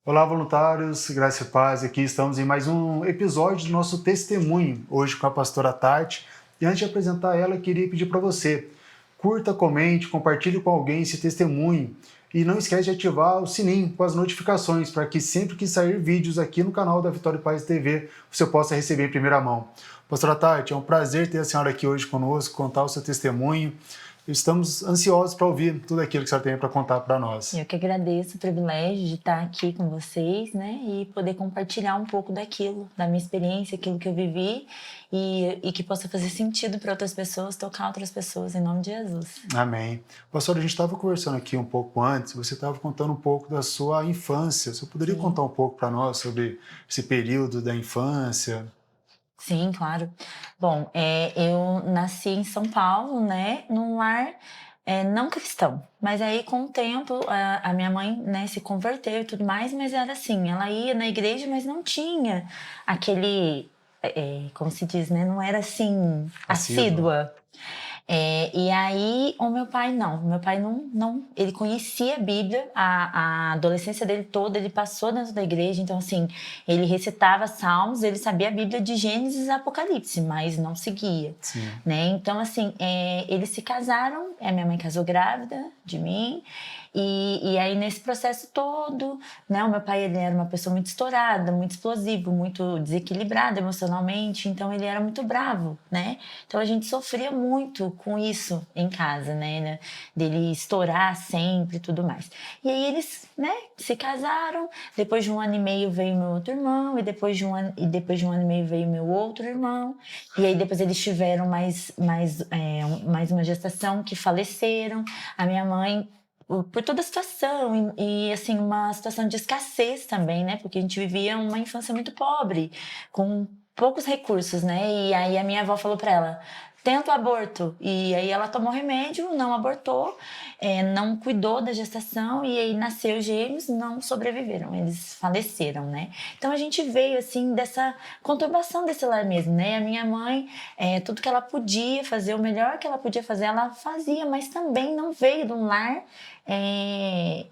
Olá, voluntários, graça e paz. Aqui estamos em mais um episódio do nosso testemunho, hoje com a pastora Tati. E antes de apresentar ela, eu queria pedir para você, curta, comente, compartilhe com alguém esse testemunho e não esquece de ativar o sininho com as notificações para que sempre que sair vídeos aqui no canal da Vitória e Paz TV, você possa receber em primeira mão. Pastora Tati, é um prazer ter a senhora aqui hoje conosco, contar o seu testemunho. Estamos ansiosos para ouvir tudo aquilo que a senhora tem para contar para nós. Eu que agradeço o privilégio de estar aqui com vocês, né, e poder compartilhar um pouco daquilo, da minha experiência, aquilo que eu vivi e que possa fazer sentido para outras pessoas, tocar outras pessoas, em nome de Jesus. Amém. Pastor, a gente estava conversando aqui um pouco antes, você estava contando um pouco da sua infância. Você poderia contar um pouco para nós sobre esse período da infância? Sim, claro. Bom, eu nasci em São Paulo, né, num lar não cristão. Mas aí, com o tempo, a minha mãe, né, se converteu e tudo mais, mas era assim, ela ia na igreja, mas não tinha aquele, como se diz, né, não era assim, assídua. E aí, o meu pai não, ele conhecia a Bíblia, a adolescência dele toda, ele passou dentro da igreja, então assim, ele recitava salmos, ele sabia a Bíblia de Gênesis e Apocalipse, mas não seguia, Sim. né? Então assim, eles se casaram, a minha mãe casou grávida de mim, e aí nesse processo todo, né, o meu pai, ele era uma pessoa muito estourada, muito explosivo, muito desequilibrado emocionalmente, então ele era muito bravo, né? Então a gente sofria muito com isso em casa, né? Dele estourar sempre e tudo mais. E aí eles, né, se casaram, depois de 1 ano e meio veio meu outro irmão, e depois de um ano e meio veio meu outro irmão, e aí depois eles tiveram mais uma gestação que faleceram. A minha mãe, por toda a situação e assim, uma situação de escassez também, né? Porque a gente vivia uma infância muito pobre, com poucos recursos, né? E aí a minha avó falou para ela: tenta o aborto. E aí ela tomou remédio, não abortou, não cuidou da gestação, e aí nasceu gêmeos, não sobreviveram, eles faleceram, né? Então a gente veio assim dessa conturbação desse lar mesmo, né? A minha mãe, tudo que ela podia fazer, o melhor que ela podia fazer, ela fazia, mas também não veio de um lar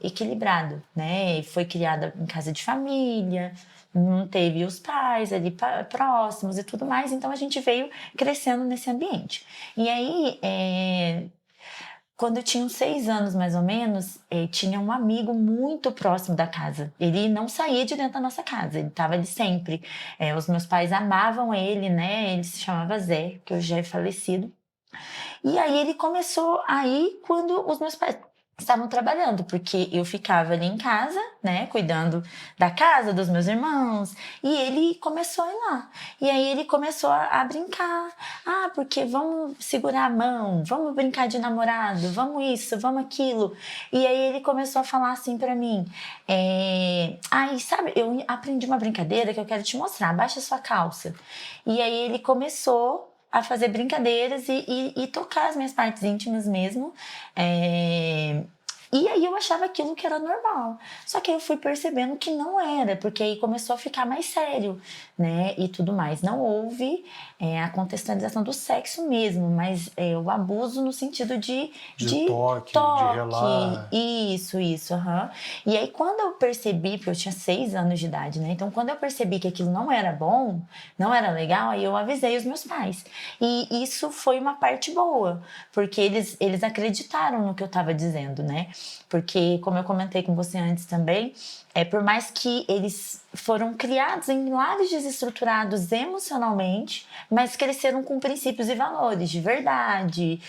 equilibrado, né? Foi criada em casa de família, não teve os pais ali próximos e tudo mais, então a gente veio crescendo nesse ambiente. E aí, quando eu tinha uns 6 anos mais ou menos, tinha um amigo muito próximo da casa. Ele não saía de dentro da nossa casa, ele estava ali sempre. Os meus pais amavam ele, né? Ele se chamava Zé, que hoje já é falecido. E aí ele começou aí quando os meus pais estavam trabalhando, porque eu ficava ali em casa, né, cuidando da casa dos meus irmãos, e ele começou a ir lá. E aí ele começou a brincar. Ah, porque vamos segurar a mão, vamos brincar de namorado, vamos isso, vamos aquilo. E aí ele começou a falar assim pra mim, ai, sabe, eu aprendi uma brincadeira que eu quero te mostrar, abaixa sua calça. E aí ele começou a fazer brincadeiras e tocar as minhas partes íntimas mesmo. E aí eu achava aquilo que era normal. Só que aí eu fui percebendo que não era, porque aí começou a ficar mais sério, né? E tudo mais. Não houve a contextualização do sexo mesmo, mas o abuso no sentido de toque, de relar. Isso, aham. E aí quando eu percebi, porque eu tinha 6 anos de idade, né? Então quando eu percebi que aquilo não era bom, não era legal, aí eu avisei os meus pais. E isso foi uma parte boa, porque eles acreditaram no que eu estava dizendo, né? Porque, como eu comentei com você antes também, por mais que eles foram criados em lares desestruturados emocionalmente, mas cresceram com princípios e valores de verdade,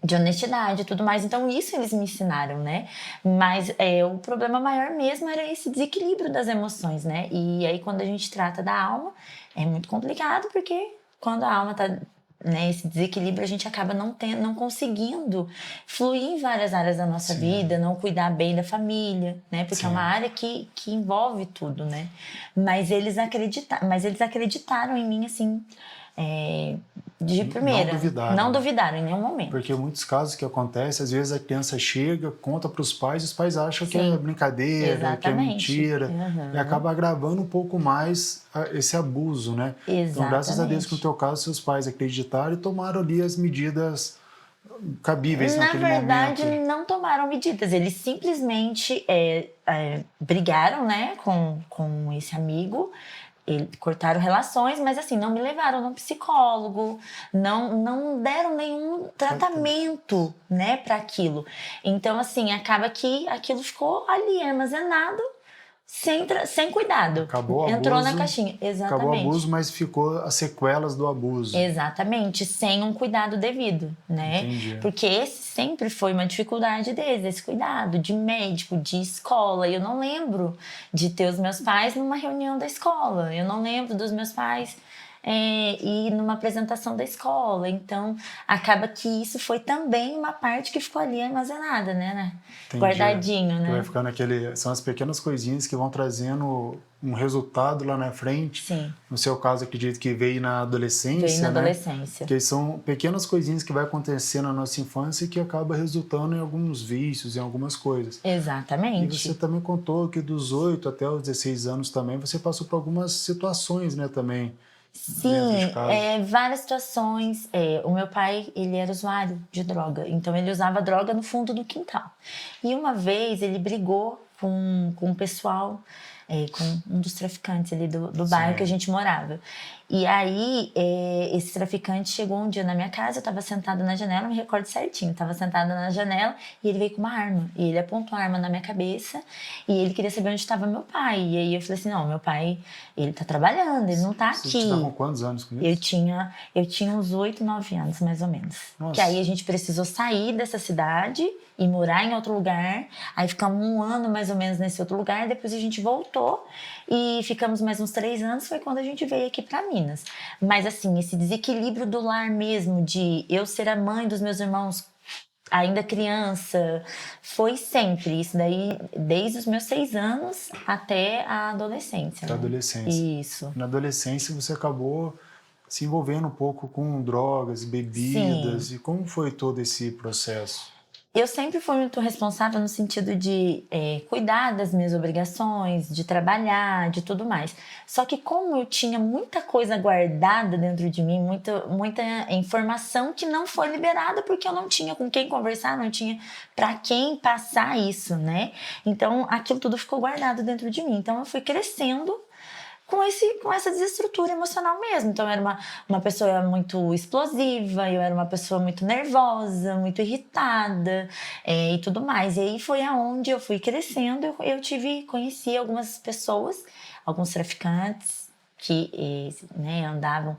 de honestidade e tudo mais. Então isso eles me ensinaram, né? Mas o problema maior mesmo era esse desequilíbrio das emoções, né? E aí quando a gente trata da alma, é muito complicado, porque quando a alma tá, né, esse desequilíbrio, a gente acaba não conseguindo fluir em várias áreas da nossa Sim. vida, não cuidar bem da família, né? Porque Sim. é uma área que envolve tudo, né? Mas eles acreditaram em mim, assim, de primeira. Não duvidaram em nenhum momento. Porque muitos casos que acontecem, às vezes a criança chega, conta para os pais, e os pais acham que é brincadeira, exatamente, que é mentira, e acaba agravando um pouco mais esse abuso, né? Exatamente. Então, graças a Deus que no teu caso, seus pais acreditaram e tomaram ali as medidas cabíveis Na naquele verdade, momento. não tomaram medidas. Eles simplesmente brigaram, né, com esse amigo. Cortaram relações, mas assim, não me levaram no psicólogo, não deram nenhum tratamento, né, para aquilo. Então, assim, acaba que aquilo ficou ali armazenado sem cuidado. Acabou o Entrou na abuso, caixinha. acabou o Exatamente. abuso, mas ficou as sequelas do abuso. Exatamente, sem um cuidado devido, né? Entendi. Porque esse sempre foi uma dificuldade deles, esse cuidado de médico, de escola. Eu não lembro de ter os meus pais numa reunião da escola. Eu não lembro dos meus pais ir numa apresentação da escola. Então, acaba que isso foi também uma parte que ficou ali armazenada, né? Entendi. Guardadinho, Que vai né? ficando são as pequenas coisinhas que vão trazendo um resultado lá na frente. Sim. No seu caso, acredito que veio na adolescência, Veio na né? adolescência. Que são pequenas coisinhas que vai acontecer na nossa infância e que acaba resultando em alguns vícios, em algumas coisas. Exatamente. E você também contou que dos 8 até os 16 anos também você passou por algumas situações, né, também. Sim, várias situações. O meu pai, ele era usuário de droga, então ele usava droga no fundo do quintal. E uma vez ele brigou com o pessoal, com um dos traficantes ali do bairro que a gente morava. E aí, esse traficante chegou um dia na minha casa, eu estava sentada na janela, eu me recordo certinho, estava sentada na janela e ele veio com uma arma. E ele apontou a arma na minha cabeça e ele queria saber onde estava meu pai. E aí eu falei assim, não, meu pai, ele tá trabalhando, ele não tá aqui. Você estava com quantos anos com isso? Eu tinha uns 8, 9 anos, mais ou menos. Nossa. Que aí a gente precisou sair dessa cidade e morar em outro lugar. Aí ficamos 1 ano, mais ou menos, nesse outro lugar. Depois a gente voltou e ficamos mais uns 3 anos. Foi quando a gente veio aqui pra Minas. Mas, assim, esse desequilíbrio do lar mesmo, de eu ser a mãe dos meus irmãos ainda criança, foi sempre isso daí, desde os meus 6 anos até a adolescência. Até a adolescência. Isso. Na adolescência você acabou se envolvendo um pouco com drogas, bebidas. Sim. E como foi todo esse processo? Eu sempre fui muito responsável no sentido de cuidar das minhas obrigações, de trabalhar, de tudo mais. Só que como eu tinha muita coisa guardada dentro de mim, muita informação que não foi liberada porque eu não tinha com quem conversar, não tinha para quem passar isso, né? Então aquilo tudo ficou guardado dentro de mim. Então eu fui crescendo com essa desestrutura emocional mesmo. Então, eu era uma pessoa muito explosiva, eu era uma pessoa muito nervosa, muito irritada e tudo mais. E aí foi aonde eu fui crescendo, conheci algumas pessoas, alguns traficantes que andavam,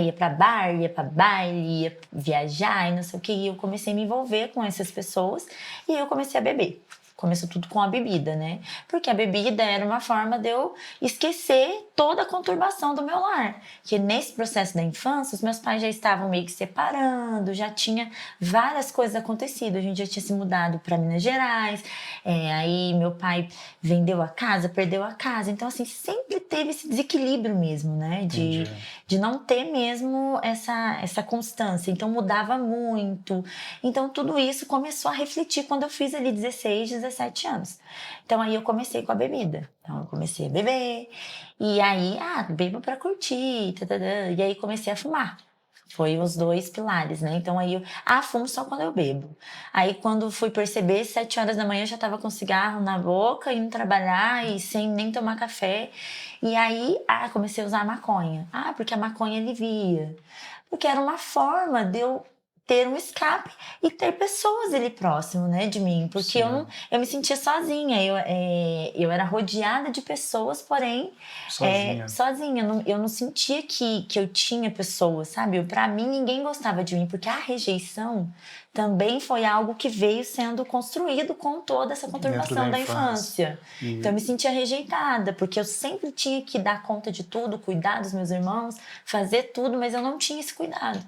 ia pra bar, ia pra baile, ia viajar e não sei o que. E eu comecei a me envolver com essas pessoas e eu comecei a beber. Começou tudo com a bebida, né? Porque a bebida era uma forma de eu esquecer toda a conturbação do meu lar. Que nesse processo da infância, os meus pais já estavam meio que separando, já tinha várias coisas acontecido. A gente já tinha se mudado para Minas Gerais, aí meu pai vendeu a casa, perdeu a casa. Então, assim, sempre teve esse desequilíbrio mesmo, né? De não ter mesmo essa constância. Então, mudava muito. Então, tudo isso começou a refletir quando eu fiz ali 16, 17 anos. Então, aí eu comecei com a bebida. Então, eu comecei a beber. E aí, bebo pra curtir. E aí, comecei a fumar. Foi os 2 pilares, né? Então, aí fumo só quando eu bebo. Aí, quando fui perceber, 7 horas da manhã, eu já tava com cigarro na boca, indo trabalhar e sem nem tomar café. E aí, comecei a usar a maconha. Porque a maconha alivia. Porque era uma forma de eu ter um escape e ter pessoas ali próximo, né, de mim, porque eu me sentia sozinha, eu era rodeada de pessoas, porém sozinha. Eu não sentia que eu tinha pessoas, sabe? Para mim ninguém gostava de mim, porque a rejeição também foi algo que veio sendo construído com toda essa conturbação da infância. Então eu me sentia rejeitada, porque eu sempre tinha que dar conta de tudo, cuidar dos meus irmãos, fazer tudo, mas eu não tinha esse cuidado.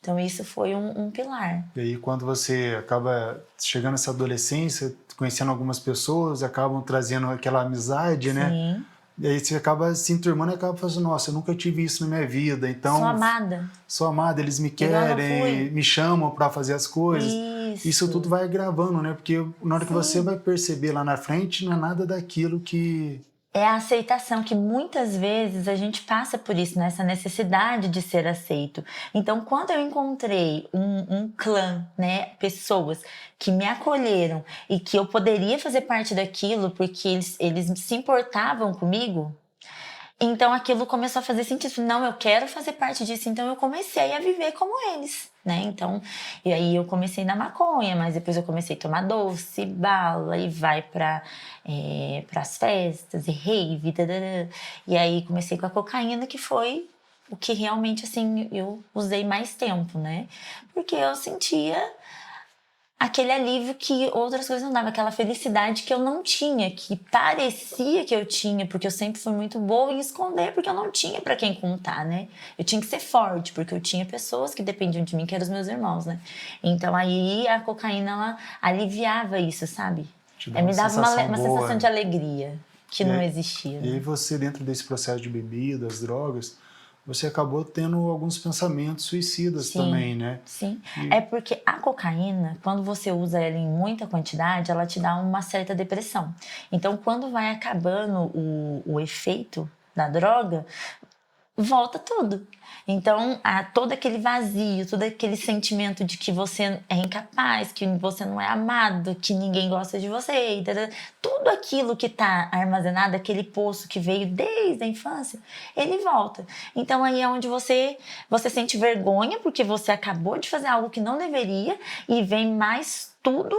Então, isso foi um pilar. E aí, quando você acaba chegando nessa adolescência, conhecendo algumas pessoas, acabam trazendo aquela amizade, né? Sim. E aí você acaba se enturmando e acaba falando, nossa, eu nunca tive isso na minha vida, então... Sou amada. Sou amada, eles me querem, me chamam para fazer as coisas. Isso tudo vai gravando, né? Porque na hora que você vai perceber lá na frente, não é nada daquilo que é a aceitação, que muitas vezes a gente passa por isso, nessa necessidade de ser aceito. Então, quando eu encontrei um clã, né, pessoas que me acolheram e que eu poderia fazer parte daquilo porque eles se importavam comigo, então aquilo começou a fazer sentido. Não, eu quero fazer parte disso. Então eu comecei a viver como eles, né? Então, e aí eu comecei na maconha, mas depois eu comecei a tomar doce, bala e vai para as festas e rave, dadadã. E aí comecei com a cocaína, que foi o que realmente assim eu usei mais tempo, né? Porque eu sentia aquele alívio que outras coisas não davam, aquela felicidade que eu não tinha, que parecia que eu tinha, porque eu sempre fui muito boa em esconder, porque eu não tinha pra quem contar, né? Eu tinha que ser forte, porque eu tinha pessoas que dependiam de mim, que eram os meus irmãos, né? Então aí a cocaína, ela aliviava isso, sabe? Te dá Me uma dava sensação uma boa. sensação de alegria, que E não aí, existia, e aí né? você, dentro desse processo de bebidas, drogas, você acabou tendo alguns pensamentos suicidas Sim, também, né? sim. E É porque a cocaína, quando você usa ela em muita quantidade, ela te dá uma certa depressão. Então, quando vai acabando o efeito da droga, volta tudo. Então, todo aquele vazio, todo aquele sentimento de que você é incapaz, que você não é amado, que ninguém gosta de você, e tudo aquilo que está armazenado, aquele poço que veio desde a infância, ele volta. Então, aí é onde você sente vergonha, porque você acabou de fazer algo que não deveria, e vem mais tudo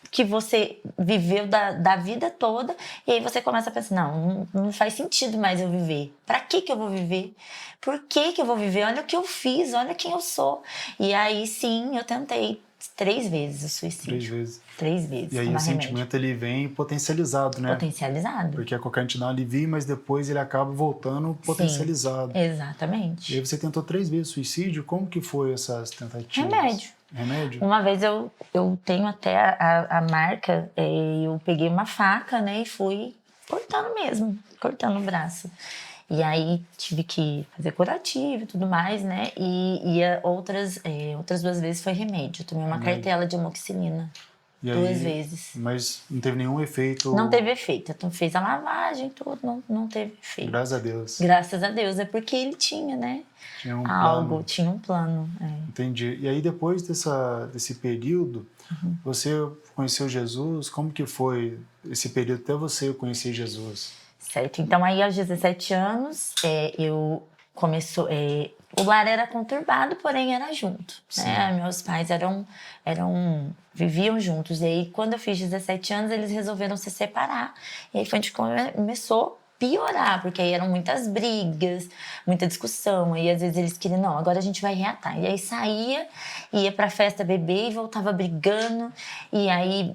que você viveu da vida toda, e aí você começa a pensar, não faz sentido mais eu viver. Pra que eu vou viver? Por que eu vou viver? Olha o que eu fiz, olha quem eu sou. E aí sim, eu tentei 3 vezes o 3 suicídio. vezes. 3 E vezes aí o tomar remédio. sentimento ele vem potencializado, né? Potencializado. Porque a cocaína te dá um alívio, mas depois ele acaba voltando Sim, potencializado. E aí exatamente. você tentou 3 vezes suicídio, como que foi essas tentativas? Remédio. Remédio? Uma vez eu tenho até a marca, eu peguei uma faca, né, e fui cortando mesmo, cortando o braço. E aí tive que fazer curativo e tudo mais, né, outras 2 vezes foi remédio. Eu tomei uma Remédio. cartela de amoxicilina, E 2 aí, vezes. mas não teve nenhum Não efeito, teve efeito. Então fez a lavagem, tudo, não teve efeito. graças a Deus. Graças a Deus, é porque ele tinha, né, Tinha um algo, plano. tinha um plano. Entendi. E aí depois desse período, você conheceu Jesus? Como que foi esse período até você conhecer Jesus? Certo, então aí aos 17 anos, o lar era conturbado, porém era junto, né? Meus pais viviam juntos, e aí quando eu fiz 17 anos, eles resolveram se separar, e aí foi onde começou a piorar, porque aí eram muitas brigas, muita discussão, aí às vezes eles queriam, não, agora a gente vai reatar, e aí saía, ia pra festa beber e voltava brigando, e aí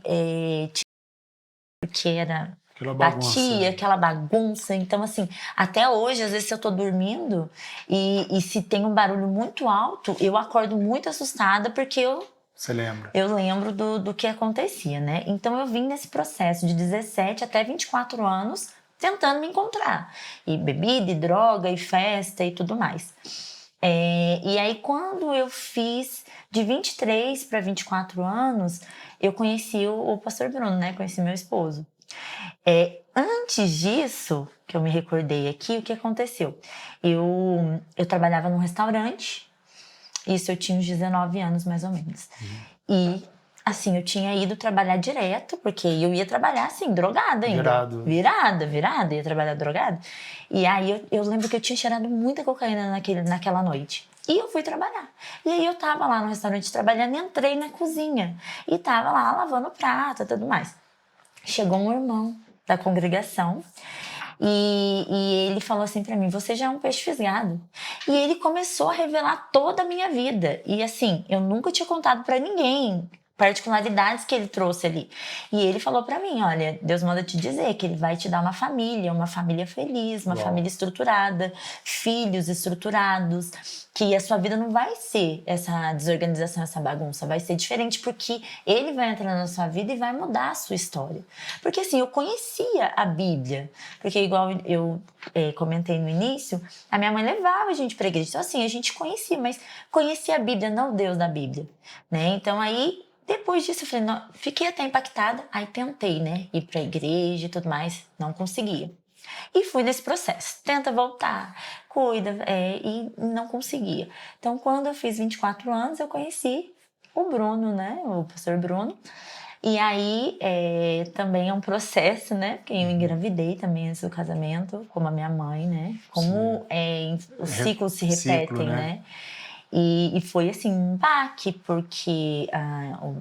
porque era Aquela batia, bagunça. aquela bagunça. Então, assim, até hoje, às vezes, se eu tô dormindo e se tem um barulho muito alto, eu acordo muito assustada porque Você lembra? eu lembro do que acontecia, né? Então, eu vim nesse processo de 17 até 24 anos tentando me encontrar. E bebida, e droga, e festa e tudo mais. E aí, quando eu fiz de 23 para 24 anos, eu conheci o pastor Bruno, né? Conheci meu esposo. Antes disso, que eu me recordei aqui, o que aconteceu? Eu trabalhava num restaurante, isso eu tinha uns 19 anos mais ou menos. E, assim, eu tinha ido trabalhar direto, porque eu ia trabalhar, assim, drogada ainda. Virado. Virada, ia trabalhar drogada. E aí eu lembro que eu tinha cheirado muita cocaína naquela noite. E eu fui trabalhar. E aí eu tava lá no restaurante trabalhando e entrei na cozinha. E tava lá lavando prato e tudo mais. Chegou um irmão da congregação e ele falou assim pra mim: você já é um peixe fisgado. E ele começou a revelar toda a minha vida. E assim, eu nunca tinha contado pra ninguém particularidades que ele trouxe ali. E ele falou pra mim: olha, Deus manda te dizer que ele vai te dar uma família feliz, uma Uau. família estruturada, filhos estruturados, que a sua vida não vai ser essa desorganização, essa bagunça, vai ser diferente porque ele vai entrar na sua vida e vai mudar a sua história. Porque assim, eu conhecia a Bíblia, porque igual eu comentei no início, a minha mãe levava a gente pra igreja, então assim, a gente conhecia, mas conhecia a Bíblia, não o Deus da Bíblia, né? Então aí, depois disso eu falei, não, fiquei até impactada, aí tentei, né, ir pra igreja e tudo mais, não conseguia. E fui nesse processo. Tenta voltar, cuida, e não conseguia. Então, quando eu fiz 24 anos, eu conheci o Bruno, né? O pastor Bruno. E aí, também é um processo, né? Porque eu engravidei também antes do casamento, como a minha mãe, né? Como os ciclos se Ciclo, repetem, né? E foi assim um baque, porque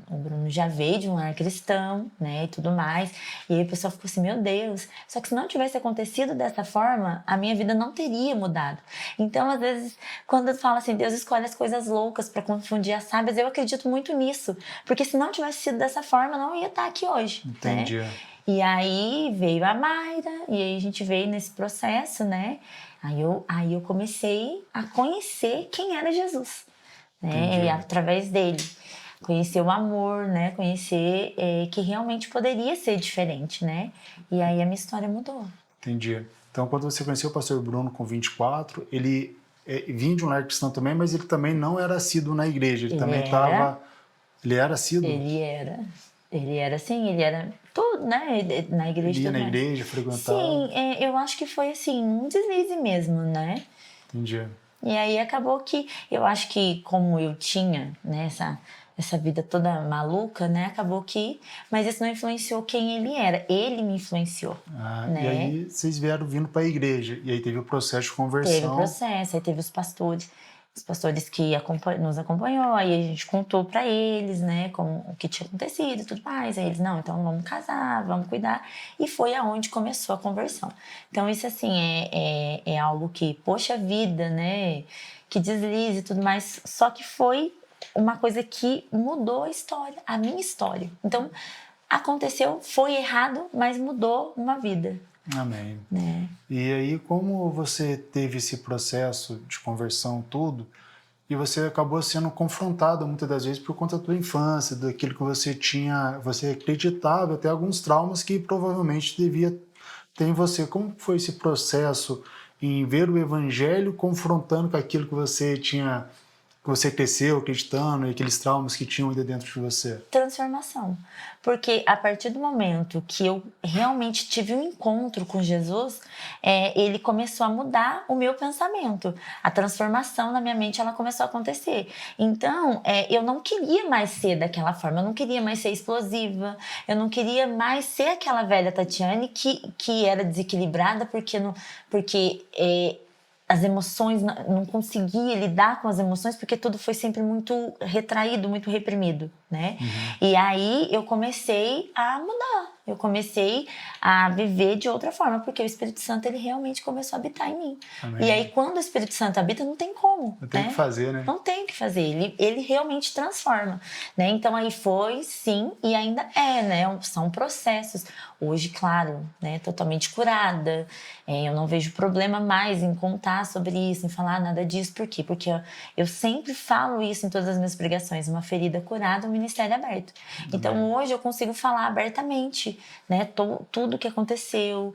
o Bruno já veio de um lar cristão, né, e tudo mais. E aí o pessoal ficou assim, meu Deus. Só que se não tivesse acontecido dessa forma, a minha vida não teria mudado. Então, às vezes, quando eu falo assim, Deus escolhe as coisas loucas para confundir as sábias, eu acredito muito nisso. Porque se não tivesse sido dessa forma, eu não ia estar aqui hoje. Entendi. Né? E aí veio a Mayra, e aí a gente veio nesse processo, né? Aí eu comecei a conhecer quem era Jesus, né? E através dele. Conhecer o amor, né? Conhecer que realmente poderia ser diferente, né? E aí a minha história mudou. Entendi. Então, quando você conheceu o pastor Bruno com 24, ele vinha de um lar cristão também, mas ele também não era assíduo na igreja. Ele também estava... Ele era assíduo? Ele era assim, ele era tudo, né? Na igreja. Ele ia na mais. igreja, frequentava? Sim, eu acho que foi assim, um deslize mesmo, né? Entendi. E aí acabou que, eu acho que como eu tinha, né, essa vida toda maluca, né, acabou que... Mas isso não influenciou quem ele era, ele me influenciou, né? E aí vocês vieram vindo para a igreja, e aí teve o processo de conversão. Teve o processo, aí teve os pastores que nos acompanhou, aí a gente contou para eles, né, como o que tinha acontecido e tudo mais. Aí eles, não, então vamos casar, vamos cuidar. E foi aonde começou a conversão. Então isso, assim, é algo que, poxa vida, né, que deslize e tudo mais. Só que foi uma coisa que mudou a história, a minha história. Então, aconteceu, foi errado, mas mudou uma vida. Amém. Né? E aí, como você teve esse processo de conversão, tudo, e você acabou sendo confrontado muitas das vezes por conta da tua infância, daquilo que você tinha, você acreditava, até alguns traumas que provavelmente devia ter em você. Como foi esse processo em ver o evangelho confrontando com aquilo que você tinha, que você cresceu acreditando, e aqueles traumas que tinham ainda dentro de você? Transformação. Porque a partir do momento que eu realmente tive um encontro com Jesus, ele começou a mudar o meu pensamento. A transformação na minha mente, ela começou a acontecer. Então, eu não queria mais ser daquela forma, eu não queria mais ser explosiva, eu não queria mais ser aquela velha Tatiane que era desequilibrada porque as emoções, não conseguia lidar com as emoções porque tudo foi sempre muito retraído, muito reprimido, né? E aí eu comecei a mudar, eu comecei a viver de outra forma, porque o Espírito Santo, ele realmente começou a habitar em mim. Amém. E aí quando o Espírito Santo habita, não tem como, Não tem o que fazer, né? Não tem o que fazer, ele realmente transforma, né? Então aí foi, sim, e ainda né? São processos. Hoje, claro, né? Totalmente curada, eu não vejo problema mais em contar sobre isso, em falar nada disso. Por quê? Porque eu sempre falo isso em todas as minhas pregações, uma ferida curada, um ministério aberto. Então hoje eu consigo falar abertamente, né? Tudo o que aconteceu,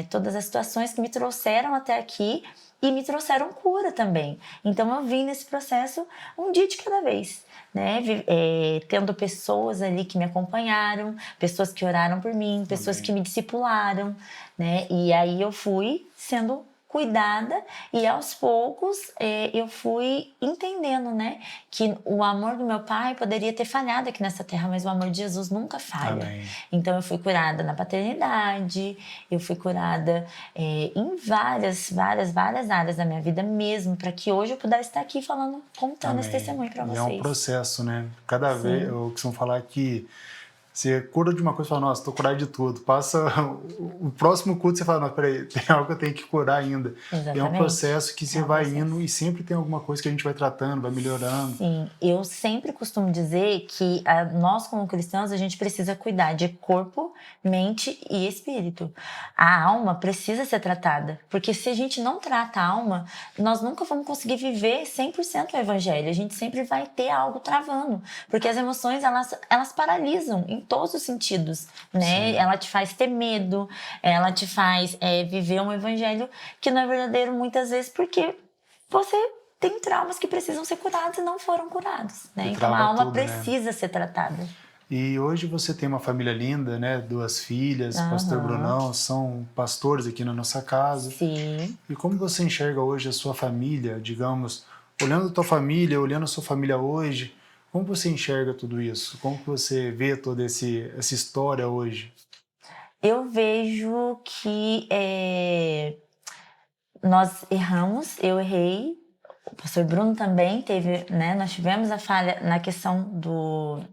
todas as situações que me trouxeram até aqui, e me trouxeram cura também. Então eu vim nesse processo um dia de cada vez, né? Tendo pessoas ali que me acompanharam, pessoas que oraram por mim, pessoas que me discipularam, né? E aí eu fui sendo cuidada, e aos poucos eu fui entendendo, né, que o amor do meu pai poderia ter falhado aqui nessa terra, mas o amor de Jesus nunca falha. Amém. Então eu fui curada na paternidade, eu fui curada em várias áreas da minha vida mesmo, para que hoje eu pudesse estar aqui contando Amém. Esse testemunho para vocês. É um processo, né? Cada vez, eu costumo falar que você cura de uma coisa e fala, nossa, estou curado de tudo. Passa o próximo culto, você fala, não, peraí, tem algo que eu tenho que curar ainda. Exatamente. É um processo que você vai indo e sempre tem alguma coisa que a gente vai tratando, vai melhorando. Sim, eu sempre costumo dizer que nós, como cristãos, a gente precisa cuidar de corpo, mente e espírito. A alma precisa ser tratada, porque se a gente não trata a alma, nós nunca vamos conseguir viver 100% o evangelho. A gente sempre vai ter algo travando, porque as emoções, elas paralisam em todos os sentidos, né? Sim. Ela te faz ter medo, ela te faz viver um evangelho que não é verdadeiro muitas vezes, porque você tem traumas que precisam ser curados e não foram curados, né? Então a alma precisa ser tratada. E hoje você tem uma família linda, né? 2 filhas, pastor Aham. Brunão, são pastores aqui na nossa casa. Sim. E como você enxerga hoje a sua família, digamos, olhando a tua família, olhando a sua família hoje, como você enxerga tudo isso? Como que você vê toda essa história hoje? Eu vejo que nós erramos, eu errei, o pastor Bruno também teve, né? Nós tivemos a falha na questão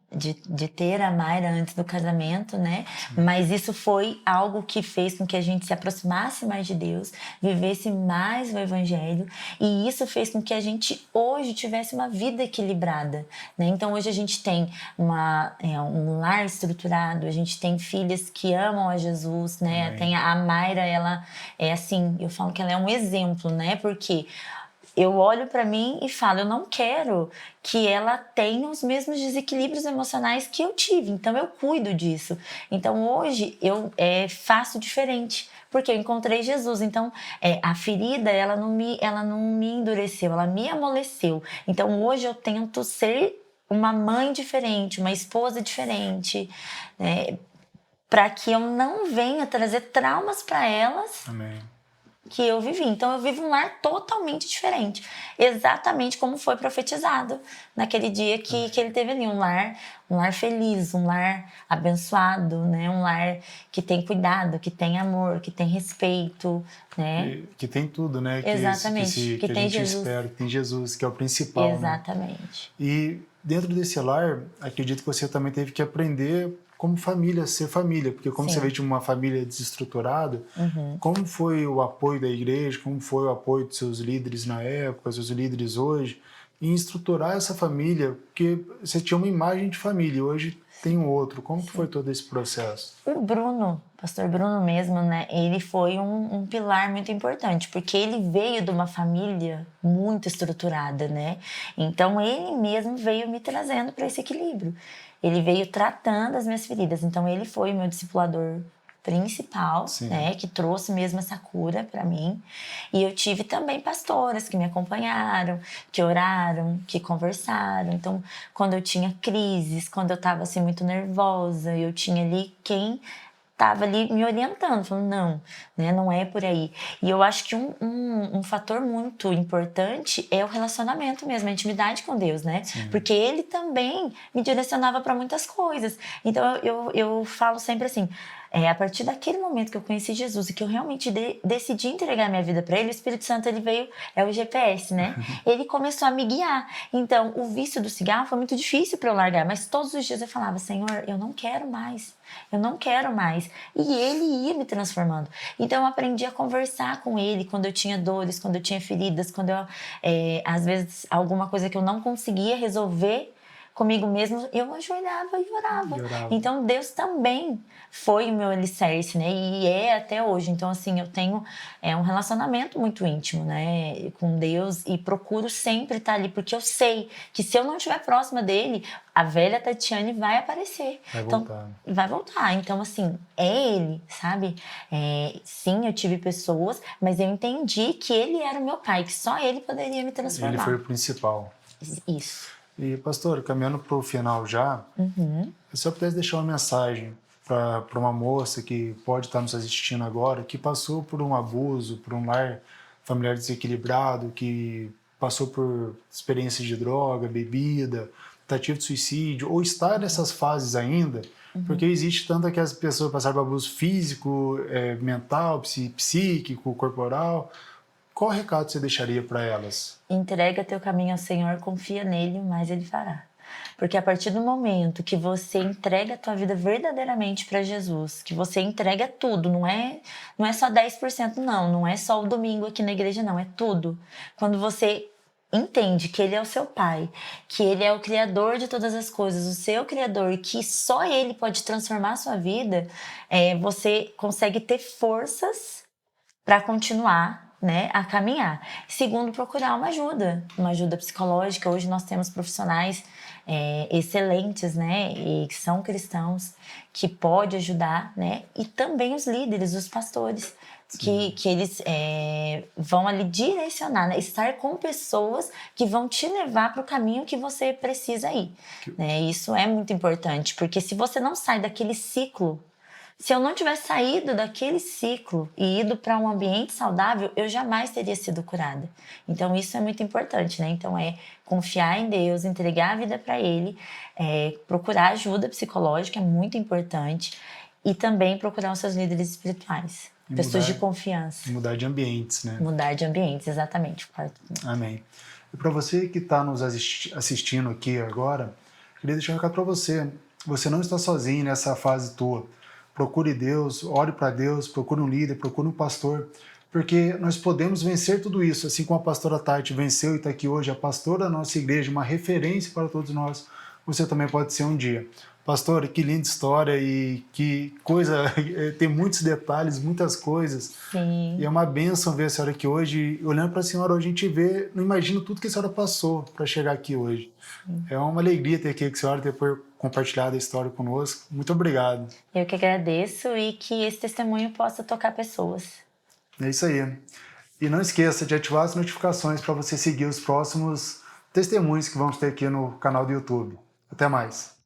de ter a Mayra antes do casamento, né? Mas isso foi algo que fez com que a gente se aproximasse mais de Deus, vivesse mais o Evangelho, e isso fez com que a gente hoje tivesse uma vida equilibrada, né? Então hoje a gente tem um lar estruturado, a gente tem filhas que amam a Jesus, né? Amém. Tem a Mayra, ela é assim, eu falo que ela é um exemplo, né? Porque eu olho para mim e falo, eu não quero que ela tenha os mesmos desequilíbrios emocionais que eu tive, então eu cuido disso. Então hoje eu faço diferente, porque eu encontrei Jesus. Então a ferida, ela não me endureceu, ela me amoleceu. Então hoje eu tento ser uma mãe diferente, uma esposa diferente, né, para que eu não venha trazer traumas para elas Amém. que eu vivi. Então eu vivo um lar totalmente diferente, exatamente como foi profetizado naquele dia que ele teve ali, um lar feliz, um lar abençoado, né? Um lar que tem cuidado, que tem amor, que tem respeito, né? Que tem tudo, né? Exatamente, que Que a tem gente Jesus. espera, que tem Jesus, que é o principal, né? Exatamente. E dentro desse lar, acredito que você também teve que aprender como família, ser família, porque como você Sim. veio de uma família desestruturada, como foi o apoio da igreja, como foi o apoio dos seus líderes na época, seus líderes hoje, em estruturar essa família, porque você tinha uma imagem de família, e hoje tem um outro. Como que foi todo esse processo? O Bruno, pastor Bruno mesmo, né? Ele foi um pilar muito importante, porque ele veio de uma família muito estruturada, né? Então ele mesmo veio me trazendo para esse equilíbrio. Ele veio tratando as minhas feridas. Então ele foi o meu discipulador principal, Sim. né, que trouxe mesmo essa cura para mim. E eu tive também pastoras que me acompanharam, que oraram, que conversaram. Então, quando eu tinha crises, quando eu estava assim muito nervosa, eu tinha ali quem estava ali me orientando, falando, não, né, não é por aí. E eu acho que um fator muito importante é o relacionamento mesmo, a intimidade com Deus, né? Sim. Porque ele também me direcionava para muitas coisas. Então eu falo sempre assim, a partir daquele momento que eu conheci Jesus e que eu realmente decidi entregar minha vida para ele, o Espírito Santo ele veio, é o GPS, né? Ele começou a me guiar. Então, o vício do cigarro foi muito difícil para eu largar, mas todos os dias eu falava, Senhor, eu não quero mais. Eu não quero mais. E ele ia me transformando. Então eu aprendi a conversar com ele quando eu tinha dores, quando eu tinha feridas, quando eu, às vezes, alguma coisa que eu não conseguia resolver comigo mesmo, eu ajoelhava e orava. Então Deus também foi o meu alicerce, né? E é até hoje. Então, assim, eu tenho um relacionamento muito íntimo, né? Com Deus e procuro sempre estar ali, porque eu sei que se eu não estiver próxima dele, a velha Tatiane vai aparecer. Vai Então, voltar. vai voltar. Então, assim, é ele, sabe? Sim, eu tive pessoas, mas eu entendi que ele era o meu pai, que só ele poderia me transformar. Ele foi o principal. Isso. E, pastor, caminhando para o final já, se eu pudesse deixar uma mensagem para uma moça que pode estar nos assistindo agora, que passou por um abuso, por um lar familiar desequilibrado, que passou por experiências de droga, bebida, tentativa de suicídio, ou está nessas fases ainda, porque existe tanto que as pessoas passaram por abuso físico, mental, psíquico, corporal. Qual recado você deixaria para elas? Entrega teu caminho ao Senhor, confia nele, mas ele fará. Porque a partir do momento que você entrega a tua vida verdadeiramente para Jesus, que você entrega tudo, não é só 10% não é só o domingo aqui na igreja não, é tudo. Quando você entende que ele é o seu pai, que ele é o criador de todas as coisas, o seu criador, que só ele pode transformar a sua vida, você consegue ter forças para continuar né, a caminhar. Segundo, procurar uma ajuda psicológica. Hoje nós temos profissionais excelentes, né, e que são cristãos, que pode ajudar, né, e também os líderes, os pastores, que eles vão ali direcionar, né, estar com pessoas que vão te levar para o caminho que você precisa ir, né? Isso é muito importante, porque se você não sai daquele ciclo, se eu não tivesse saído daquele ciclo e ido para um ambiente saudável, eu jamais teria sido curada. Então, isso é muito importante, né? Então, confiar em Deus, entregar a vida para Ele, procurar ajuda psicológica, é muito importante, e também procurar os seus líderes espirituais, pessoas de confiança. Mudar de ambientes, né? Mudar de ambientes, exatamente. Amém. E para você que está nos assistindo aqui agora, queria deixar um recado para você. Você não está sozinho nessa fase tua. Procure Deus, ore para Deus, procure um líder, procure um pastor, porque nós podemos vencer tudo isso, assim como a pastora Tati venceu e está aqui hoje, a pastora da nossa igreja, uma referência para todos nós, você também pode ser um dia. Pastora, que linda história e que coisa, tem muitos detalhes, muitas coisas. Sim. E é uma bênção ver a senhora aqui hoje. Olhando para a senhora hoje, a gente vê, não imagina tudo que a senhora passou para chegar aqui hoje. Sim. É uma alegria ter aqui com a senhora, ter compartilhado a história conosco. Muito obrigado. Eu que agradeço e que esse testemunho possa tocar pessoas. É isso aí. E não esqueça de ativar as notificações para você seguir os próximos testemunhos que vamos ter aqui no canal do YouTube. Até mais.